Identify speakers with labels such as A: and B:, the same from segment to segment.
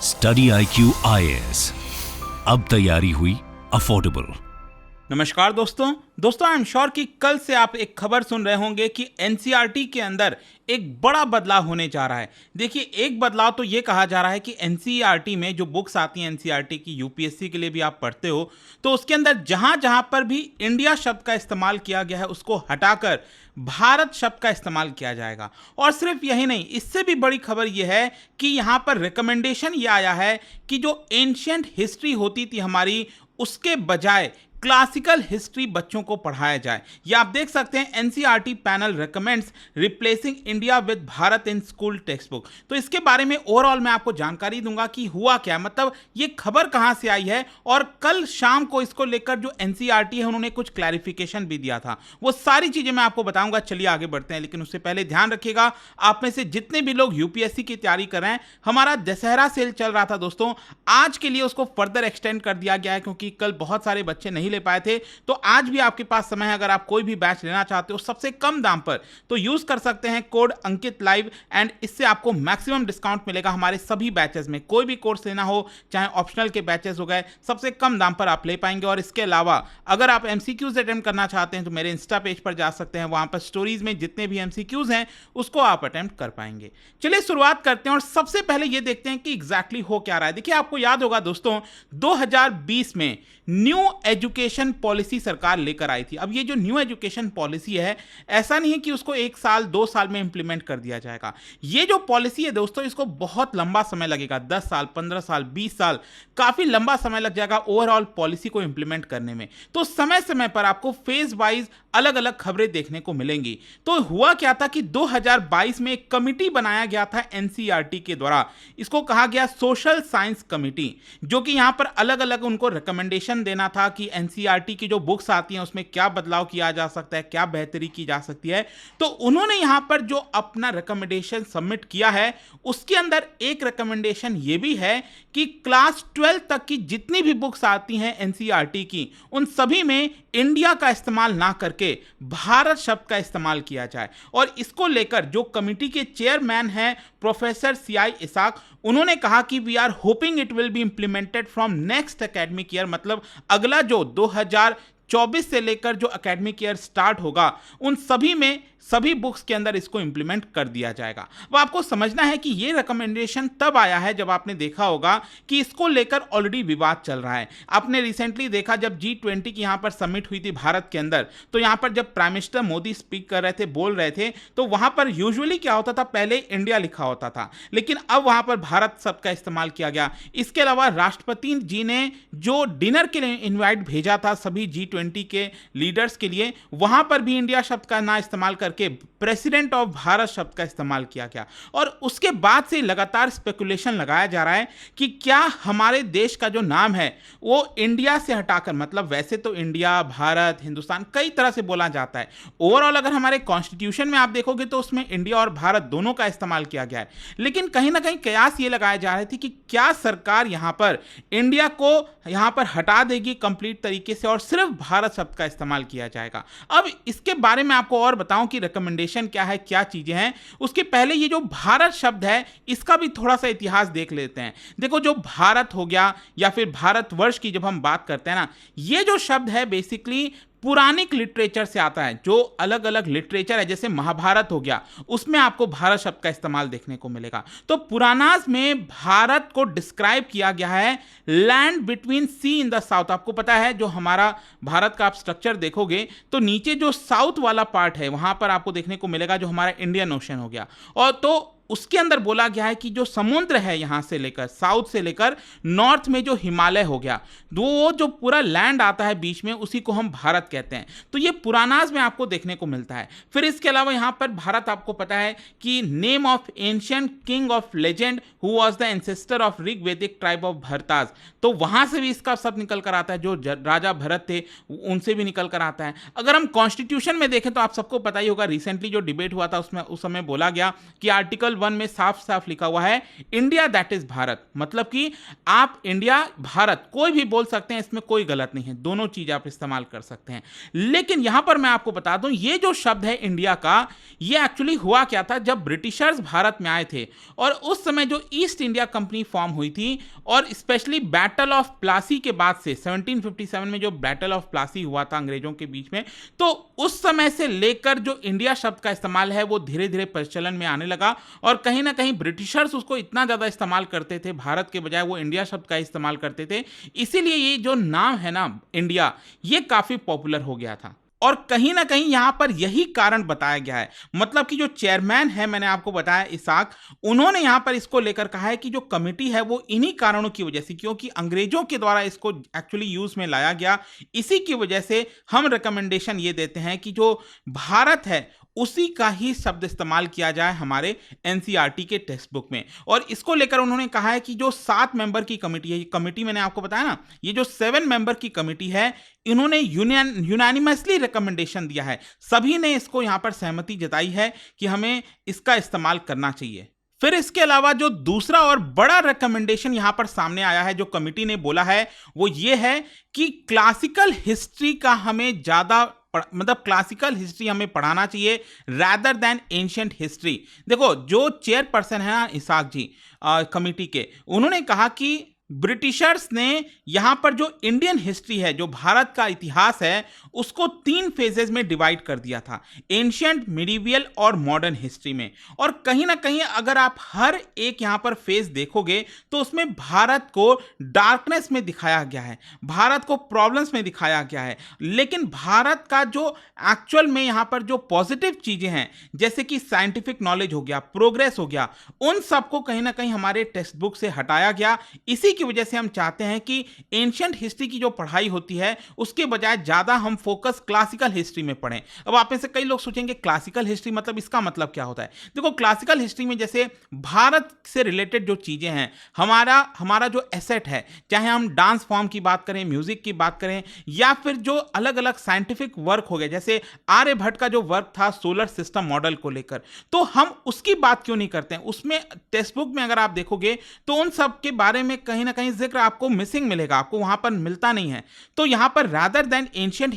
A: Study IQ IAS, अब तैयारी हुई अफोर्डेबल।
B: नमस्कार दोस्तों आई एम श्योर कि कल से आप एक खबर सुन रहे होंगे कि एनसीईआरटी के अंदर एक बड़ा बदलाव होने जा रहा है। देखिए, एक बदलाव तो ये कहा जा रहा है कि एनसीईआरटी में जो बुक्स आती हैं एनसीईआरटी की, यूपीएससी के लिए भी आप पढ़ते हो, तो उसके अंदर जहां जहां पर भी इंडिया शब्द का इस्तेमाल किया गया है उसको हटाकर भारत शब्द का इस्तेमाल किया जाएगा। और सिर्फ यही नहीं, इससे भी बड़ी खबर यह है कि यहां पर रिकमेंडेशन ये आया है कि जो एंशिएंट हिस्ट्री होती थी हमारी, उसके बजाय क्लासिकल हिस्ट्री बच्चों को पढ़ाया जाए। ये आप देख सकते हैं, NCERT panel recommends replacing India with Bharat in school text book. तो इसके बारे में ओवरऑल मैं आपको जानकारी दूंगा कि हुआ क्या, मतलब ये खबर कहां से आई है। और कल शाम को इसको लेकर जो एनसीईआरटी है उन्होंने कुछ क्लैरिफिकेशन भी दिया था, वो सारी चीजें मैं आपको बताऊंगा। चलिए आगे बढ़ते हैं, लेकिन उससे पहले ध्यान रखिएगा, आप में से जितने भी लोग यूपीएससी की तैयारी कर रहे हैं, हमारा दशहरा सेल चल रहा था दोस्तों, आज के लिए उसको फर्दर एक्सटेंड कर दिया गया है क्योंकि कल बहुत सारे बच्चे नहीं ले पाए थे। तो आज भी आपके पास समय है, अगर आप कोई भी बैच लेना चाहते हो सबसे कम दाम पर, तो यूज कर सकते हैं कोड अंकित लाइव एंड इससे आपको मैक्सिमम डिस्काउंट मिलेगा हमारे सभी बैचेस में। कोई भी कोर्स लेना हो, चाहे ऑप्शनल के बैचेस हो गए, सबसे कम दाम पर आप ले पाएंगे। और इसके अलावा अगर आप एमसीक्यूज अटेम्प्ट करना चाहते हैं तो मेरे इंस्टा पेज पर जा सकते हैं, वहां पर स्टोरीज में जितने भी एमसीक्यूज हैं उसको आप अटेम्प्ट कर पाएंगे। चलिए शुरुआत करते हैं और सबसे पहले ये देखते हैं कि एग्जैक्टली हो क्या रहा है। देखिए, आपको याद होगा दोस्तों, 2020 में न्यू एजुकेशन पॉलिसी सरकार लेकर आई थी। अब ये जो न्यू एजुकेशन पॉलिसी है, ऐसा नहीं है कि उसको 1 साल 2 साल में इंप्लीमेंट कर दिया जाएगा। ये जो पॉलिसी है दोस्तों, इसको बहुत लंबा समय लगेगा, 10 साल 15 साल 20 साल, काफी लंबा समय लग जाएगा ओवरऑल पॉलिसी को इंप्लीमेंट करने में। तो समय समय पर आपको फेज वाइज अलग अलग खबरें देखने को मिलेंगी। तो हुआ क्या था कि 2022 में एक कमिटी बनाया गया था एनसीईआरटी के द्वारा, इसको कहा गया सोशल साइंस कमिटी, जो कि यहां पर अलग अलग उनको रिकमेंडेशन देना था कि एनसीईआरटी की जो बुक्स आती हैं उसमें क्या बदलाव किया जा सकता है, क्या बेहतरी की जा सकती है। तो उन्होंने यहां पर जो अपना रिकमेंडेशन सबमिट किया है, उसके अंदर एक रिकमेंडेशन ये भी है कि क्लास 12 तक की जितनी भी बुक्स आती हैं एनसीईआरटी की, उन सभी में इंडिया का इस्तेमाल ना करके भारत शब्द का इस्तेमाल किया जाए। और इसको लेकर जो कमिटी के चेयरमैन हैं प्रोफेसर सीआई इसाक, उन्होंने कहा कि we are hoping it will be implemented from next academic year, मतलब अगला जो 2024 से लेकर जो एकेडमिक ईयर स्टार्ट होगा, उन सभी में सभी बुक्स के अंदर इसको इंप्लीमेंट कर दिया जाएगा। अब आपको समझना है कि ये रिकमेंडेशन तब आया है जब आपने देखा होगा कि इसको लेकर ऑलरेडी विवाद चल रहा है। आपने रिसेंटली देखा जब G20 की यहां पर समिट हुई थी भारत के अंदर, तो यहां पर जब प्राइम मिनिस्टर मोदी स्पीक कर रहे थे, बोल रहे थे, तो वहां पर यूजुअली क्या होता था, पहले इंडिया लिखा होता था, लेकिन अब वहां पर भारत शब्द का इस्तेमाल किया गया। इसके अलावा राष्ट्रपति जी ने जो डिनर के लिए इन्वाइट भेजा था सभी G20 के लीडर्स के लिए, वहां पर भी इंडिया शब्द का ना इस्तेमाल करके प्रेसिडेंट ऑफ भारत शब्द का इस्तेमाल किया गया। और उसके बाद से लगातार स्पेकुलेशन लगाया जा रहा है कि क्या हमारे देश का जो नाम है वो इंडिया से हटाकर, मतलब वैसे तो इंडिया, भारत, हिंदुस्तान कई तरह से बोला जाता है, ओवरऑल अगर हमारे कॉन्स्टिट्यूशन में आप देखोगे तो उसमें इंडिया और भारत दोनों का इस्तेमाल किया गया है, लेकिन कहीं ना कहीं कयास ये लगाए जा रहे थे कि क्या सरकार यहां पर इंडिया को यहां पर हटा देगी कंप्लीट तरीके से और सिर्फ भारत शब्द का इस्तेमाल किया जाएगा। अब इसके बारे में आपको और बताऊं कि रिकमेंडेशन क्या है, क्या चीजें हैं, उसके पहले ये जो भारत शब्द है इसका भी थोड़ा सा इतिहास देख लेते हैं। देखो, जो भारत हो गया या फिर भारतवर्ष की जब हम बात करते हैं ना, ये जो शब्द है बेसिकली पुरानिक लिटरेचर से आता है। जो अलग अलग लिटरेचर है, जैसे महाभारत हो गया, उसमें आपको भारत शब्द का इस्तेमाल देखने को मिलेगा। तो पुरानास में भारत को डिस्क्राइब किया गया है land between sea in the south. आपको पता है जो हमारा भारत का आप स्ट्रक्चर देखोगे तो नीचे जो साउथ वाला पार्ट है वहां पर आपको देखने को मिलेगा जो हमारा इंडियन ओशन हो गया, और तो उसके अंदर बोला गया है कि जो समुद्र है यहां से लेकर साउथ से लेकर नॉर्थ में जो हिमालय हो गया, वो जो पूरा लैंड आता है बीच में, उसी को हम भारत कहते हैं। तो ये पुरानास में आपको देखने को मिलता है। फिर इसके अलावा यहां पर भारत, आपको पता है कि name of ancient king of legend who was the ancestor of Rigvedic tribe of Bharatas, तो वहां से भी इसका शब्द निकल कर आता है। जो राजा भरत थे उनसे भी निकल कर आता है। अगर हम कॉन्स्टिट्यूशन में देखें तो आप सबको पता ही होगा, रिसेंटली जो डिबेट हुआ था उसमें उस समय बोला गया कि आर्टिकल 1 में साफ साफ लिखा हुआ है इंडिया दैट इज भारत, मतलब कि आप इंडिया भारत कोई भी बोल सकते हैं, इसमें कोई गलत नहीं है, दोनों चीज आप इस्तेमाल कर सकते हैं। लेकिन यहां पर मैं आपको बता दूं ये जो शब्द है इंडिया का, ये एक्चुअली हुआ क्या था जब ब्रिटिशर्स भारत में आए थे और उस समय जो ईस्ट इंडिया कंपनी फॉर्म हुई थी और स्पेशली बैटल ऑफ प्लासी के बाद से 1757 में जो बैटल ऑफ प्लासी हुआ था अंग्रेजों के बीच में, तो उस समय से लेकर जो इंडिया शब्द का इस्तेमाल है वो धीरे धीरे प्रचलन में आने लगा और कहीं ना कहीं ब्रिटिशर्स उसको इतना ज्यादा इस्तेमाल करते थे, भारत के बजाय वो इंडिया शब्द का इस्तेमाल करते थे, इसीलिए ये जो नाम है ना इंडिया, ये काफी पॉपुलर हो गया था। और कहीं ना कहीं यहां पर यही कारण बताया गया है, मतलब कि जो चेयरमैन है मैंने आपको बताया इसाक, उन्होंने यहां पर इसको लेकर कहा है कि जो कमिटी है वो इन्हीं कारणों की वजह से, क्योंकि अंग्रेजों के द्वारा इसको एक्चुअली यूज में लाया गया, इसी की वजह से हम रिकमेंडेशन ये देते हैं कि जो भारत है उसी का ही शब्द इस्तेमाल किया जाए हमारे एनसीईआरटी के टेक्स्ट बुक में। और इसको लेकर उन्होंने कहा है कि जो 7 मेंबर की कमेटी है, ये कमेटी मैंने आपको बताया ना, ये जो 7 मेंबर की कमेटी है, इन्होंने यूनानिमसली रिकमेंडेशन दिया है, सभी ने इसको यहां पर सहमति जताई है कि हमें इसका इस्तेमाल करना चाहिए। फिर इसके अलावा जो दूसरा और बड़ा रिकमेंडेशन यहां पर सामने आया है, जो कमिटी ने बोला है, वो ये है कि क्लासिकल हिस्ट्री का हमें ज्यादा मतलब क्लासिकल हिस्ट्री हमें पढ़ाना चाहिए रैदर देन एंशिएंट हिस्ट्री। देखो जो चेयरपर्सन है ना इसाक जी कमिटी के, उन्होंने कहा कि ब्रिटिशर्स ने यहां पर जो इंडियन हिस्ट्री है, जो भारत का इतिहास है, उसको 3 फेजेस में डिवाइड कर दिया था, एंशिएंट, मिडीवियल और मॉडर्न हिस्ट्री में। और कहीं ना कहीं अगर आप हर एक यहां पर फेज देखोगे तो उसमें भारत को डार्कनेस में दिखाया गया है, भारत को प्रॉब्लम्स में दिखाया गया है, लेकिन भारत का जो एक्चुअल में यहां पर जो पॉजिटिव चीजें हैं, जैसे कि साइंटिफिक नॉलेज हो गया, प्रोग्रेस हो गया, उन सबको कहीं ना कहीं हमारे टेक्स्ट बुक से हटाया गया। इसी की वजह से हम चाहते हैं कि एंशिएंट हिस्ट्री की जो पढ़ाई होती है उसके बजाय ज्यादा हम फोकस क्लासिकल हिस्ट्री में पढ़ें। अब आप में से कई लोग सोचेंगे क्लासिकल हिस्ट्री मतलब, इसका मतलब क्या होता है? देखो क्लासिकल हिस्ट्री में जैसे भारत से रिलेटेड जो चीजें हैं, हमारा जो एसेट है, चाहे हम डांस फॉर्म की बात करें, म्यूजिक की बात करें, या फिर जो अलग अलग साइंटिफिक वर्क हो गए, जैसे आर्यभट्ट का जो वर्क था सोलर सिस्टम मॉडल को लेकर, तो हम उसकी बात क्यों नहीं करते हैं? उसमें टेक्स्ट बुक में अगर आप देखोगे तो उन सब के बारे में कहीं ना कहीं जिक्र आपको मिसिंग मिलेगा, आपको वहां पर मिलता नहीं है। तो यहां पर रादर देन एंशिएंट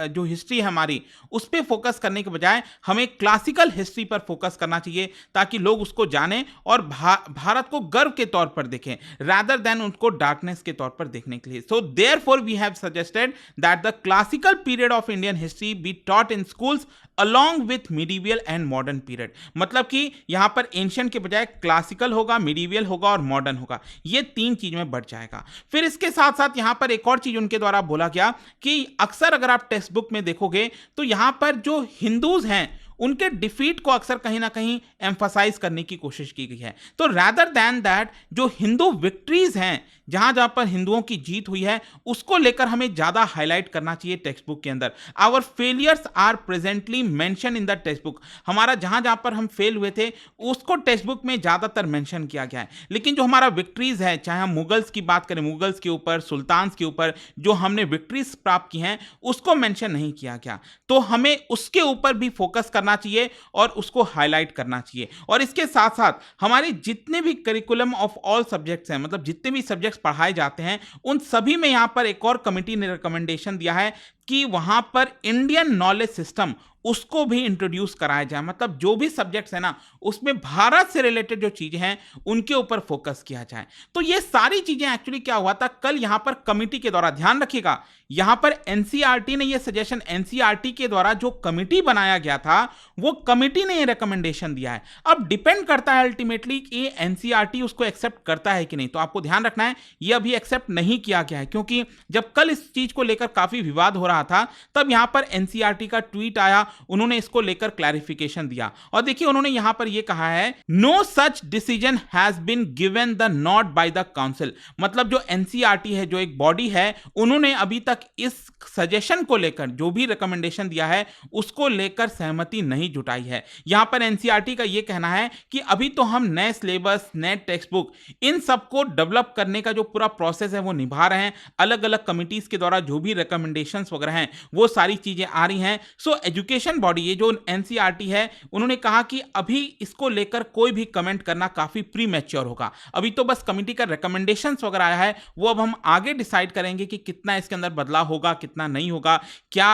B: जो हिस्ट्री है हमारी, उस पर फोकस करने के बजाय हमें क्लासिकल हिस्ट्री पर फोकस करना चाहिए, ताकि लोग उसको जानें और भारत को गर्व के तौर पर देखें रादर देन उनको डार्कनेस के तौर पर देखने के लिए। So therefore we have suggested that the classical period of Indian history be taught in schools along with medieval and modern period। मतलब कि यहां पर एंशिएंट के बजाय क्लासिकल होगा, मिडीवियल होगा और मॉडर्न होगा, ये 3 चीज में बढ़ जाएगा। फिर इसके साथ साथ यहां पर एक और चीज उनके द्वारा बोला गया कि अक्सर अगर आप टेक्स्ट बुक में देखोगे तो यहां पर जो हिंदूज हैं उनके डिफीट को अक्सर कहीं ना कहीं एम्फसाइज करने की कोशिश की गई है। तो रादर देन दैट जो हिंदू विक्ट्रीज हैं, जहां जहां पर हिंदुओं की जीत हुई है, उसको लेकर हमें ज्यादा हाईलाइट करना चाहिए टेक्स्ट बुक के अंदर। Our failures are presently mention in the text book. हमारा जहां जहां पर हम फेल हुए थे उसको टेक्स्ट बुक में ज्यादातर मेंशन किया गया है, लेकिन जो हमारा विक्ट्रीज है, चाहे हम मुगल्स की बात करें, मुगल्स के ऊपर, सुल्तान्स के ऊपर जो हमने विक्ट्रीज प्राप्त की हैं, उसको मेंशन नहीं किया गया। तो हमें उसके ऊपर भी फोकस करना चाहिए और उसको हाईलाइट करना चाहिए। और इसके साथ साथ हमारे जितने भी करिकुलम ऑफ ऑल सब्जेक्ट्स हैं, मतलब जितने भी सब्जेक्ट्स पढ़ाए जाते हैं, उन सभी में यहां पर एक और कमिटी ने रिकमेंडेशन दिया है कि वहां पर इंडियन नॉलेज सिस्टम उसको भी इंट्रोड्यूस कराया जाए। मतलब जो भी सब्जेक्ट्स है ना, उसमें भारत से रिलेटेड जो चीजें हैं उनके ऊपर फोकस किया जाए। तो ये सारी चीजें एक्चुअली क्या हुआ था, कल यहां पर कमिटी के द्वारा, ध्यान रखिएगा, यहां पर एनसीईआरटी ने ये सजेशन, एनसीईआरटी के द्वारा जो कमिटी बनाया गया था वो कमिटी ने ये रिकमेंडेशन दिया है। अब डिपेंड करता है अल्टीमेटली कि एनसीईआरटी उसको एक्सेप्ट करता है कि नहीं। तो आपको ध्यान रखना है ये अभी एक्सेप्ट नहीं किया गया है, क्योंकि जब कल इस चीज को लेकर काफी विवाद हो रहा था तब यहां पर एनसीईआरटी का ट्वीट आया, उन्होंने इसको लेकर क्लैरिफिकेशन दिया। और देखिए उन्होंने यहां पर यह कहा है, no such decision has been given the not by the council. मतलब जो एनसीईआरटी है, जो एक बॉडी है, उन्होंने अभी तक इस सजेशन को लेकर, जो भी रिकमेंडेशन दिया है, उसको लेकर सहमति नहीं जुटाई है। यहां पर एनसीईआरटी का यह कहना है कि अभी तो हम नए सिलेबस, नए टेक्स्ट बुक, इन सबको डेवलप करने का जो पूरा प्रोसेस है वो निभा रहे हैं। अलग अलग कमिटीज के द्वारा जो भी रिकमेंडेशंस वगैरह हैं वो सारी चीजें आ रही हैं। सो एजुकेशन ऑपोजिशन बॉडी, ये जो एनसीईआरटी है, उन्होंने कहा कि अभी इसको लेकर कोई भी कमेंट करना काफी प्री मैच्योर होगा। अभी तो बस कमिटी का रिकमेंडेशंस वगैरह आया है, वो अब हम आगे डिसाइड करेंगे कि कितना इसके अंदर बदलाव होगा, कितना नहीं होगा, क्या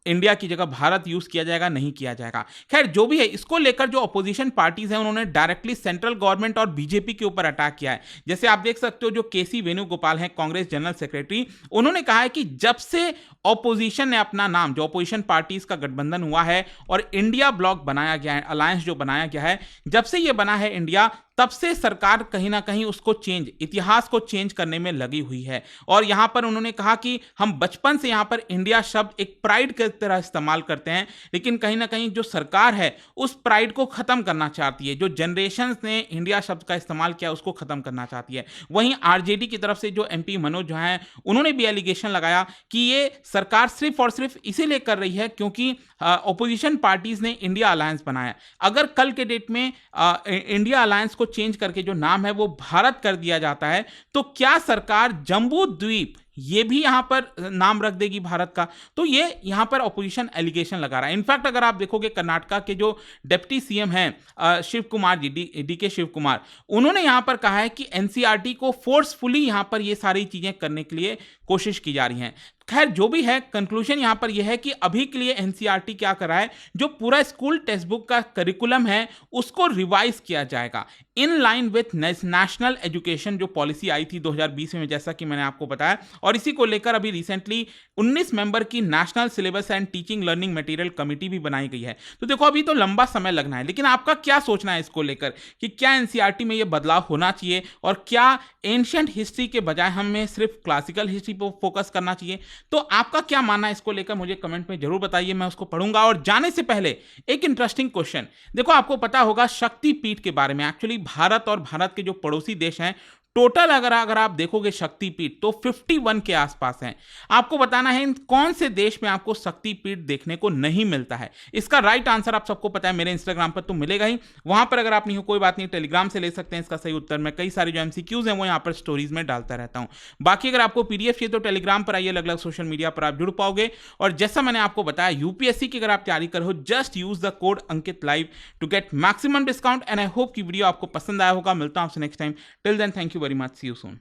B: इंडिया की जगह भारत यूज किया जाएगा, नहीं किया जाएगा। खैर जो भी है, इसको लेकर जो अपोजिशन पार्टीज हैं उन्होंने डायरेक्टली सेंट्रल गवर्नमेंट और बीजेपी के ऊपर अटैक किया है। जैसे आप देख सकते हो, जो केसी वेणुगोपाल हैं, कांग्रेस जनरल सेक्रेटरी, उन्होंने कहा है कि जब से ऑपोजिशन ने अपना नाम, जो ऑपोजिशन पार्टीज का गठबंधन हुआ है और इंडिया ब्लॉक बनाया गया है, अलायंस जो बनाया गया है, जब से यह बना है इंडिया, तब से सरकार कहीं ना कहीं उसको चेंज, इतिहास को चेंज करने में लगी हुई है। और यहां पर उन्होंने कहा कि हम बचपन से यहां पर इंडिया शब्द एक प्राइड की तरह इस्तेमाल करते हैं, लेकिन कहीं ना कहीं जो सरकार है उस प्राइड को खत्म करना चाहती है। जो जनरेशंस ने इंडिया शब्द का इस्तेमाल किया उसको खत्म करना चाहती है। वहीं आरजेडी की तरफ से जो एमपी मनोज जो हैं, उन्होंने भी एलिगेशन लगाया कि ये सरकार सिर्फ और सिर्फ इसीलिए कर रही है क्योंकि ऑपोजिशन पार्टीज ने इंडिया अलायंस बनाया। अगर कल के डेट में इंडिया अलायंस को चेंज करके जो नाम है वो भारत कर दिया जाता है, तो क्या सरकार जम्बू द्वीप ये भी यहां पर नाम रख देगी भारत का? तो ये यहां पर ऑपोजिशन एलिगेशन लगा रहा है। इनफैक्ट अगर आप देखोगे, कर्नाटका के जो डिप्टी सीएम हैं शिव कुमार जी, डीके शिव कुमार, उन्होंने यहां पर कहा है कि एनसीईआरटी को फोर्सफुली यहां पर ये सारी चीजें करने के लिए कोशिश की जा रही हैं। खैर जो भी है, कंक्लूजन यहां पर यह है कि अभी के लिए एनसीईआरटी क्या कर रहा है, जो पूरा स्कूल टेक्स्ट बुक का करिकुलम है उसको रिवाइज किया जाएगा in line with national education जो पॉलिसी आई थी 2020 में, जैसा कि मैंने आपको बताया। और इसी को लेकर अभी रिसेंटली 19 मेंबर की national syllabus and teaching learning material committee भी बनाई गई है। तो देखो अभी तो लंबा समय लगना है, लेकिन आपका क्या सोचना है इसको लेकर कि क्या एनसीईआरटी में यह बदलाव होना चाहिए और क्या एंशिएंट हिस्ट्री के बजाय हमें सिर्फ क्लासिकल हिस्ट्री पर फोकस करना चाहिए? तो आपका क्या मानना है इसको लेकर मुझे कमेंट में जरूर बताइए, मैं उसको पढ़ूंगा। और जाने से पहले एक इंटरेस्टिंग क्वेश्चन, देखो आपको पता होगा शक्तिपीठ के बारे में। एक्चुअली भारत और भारत के जो पड़ोसी देश हैं, टोटल अगर आप देखोगे शक्तिपीठ तो 51 के आसपास हैं। आपको बताना है इन कौन से देश में आपको शक्तिपीठ देखने को नहीं मिलता है। इसका राइट आंसर आप सबको पता है, मेरे इंस्टाग्राम पर तो मिलेगा ही, वहां पर अगर आप नहीं हो कोई बात नहीं, टेलीग्राम से ले सकते हैं इसका सही उत्तर। मैं कई सारे जो एमसीक्यूज हैं वो यहाँ पर स्टोरीज में डालता रहता हूँ। बाकी अगर आपको पीडीएफ चाहिए तो टेलीग्राम पर आइए, अलग अलग सोशल मीडिया पर आप जुड़ पाओगे। और जैसा मैंने आपको बताया, यूपीएससी की अगर आप तैयारी कर रहे हो, just use the code Ankit live to get maximum discount. And I hope की वीडियो आपको पसंद आया होगा। मिलता हूं आपसे next time. Till then, thank you very much, see you soon.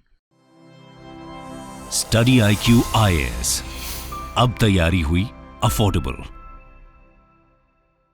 A: Study IQ IAS, अब तैयारी हुई अफोर्डेबल।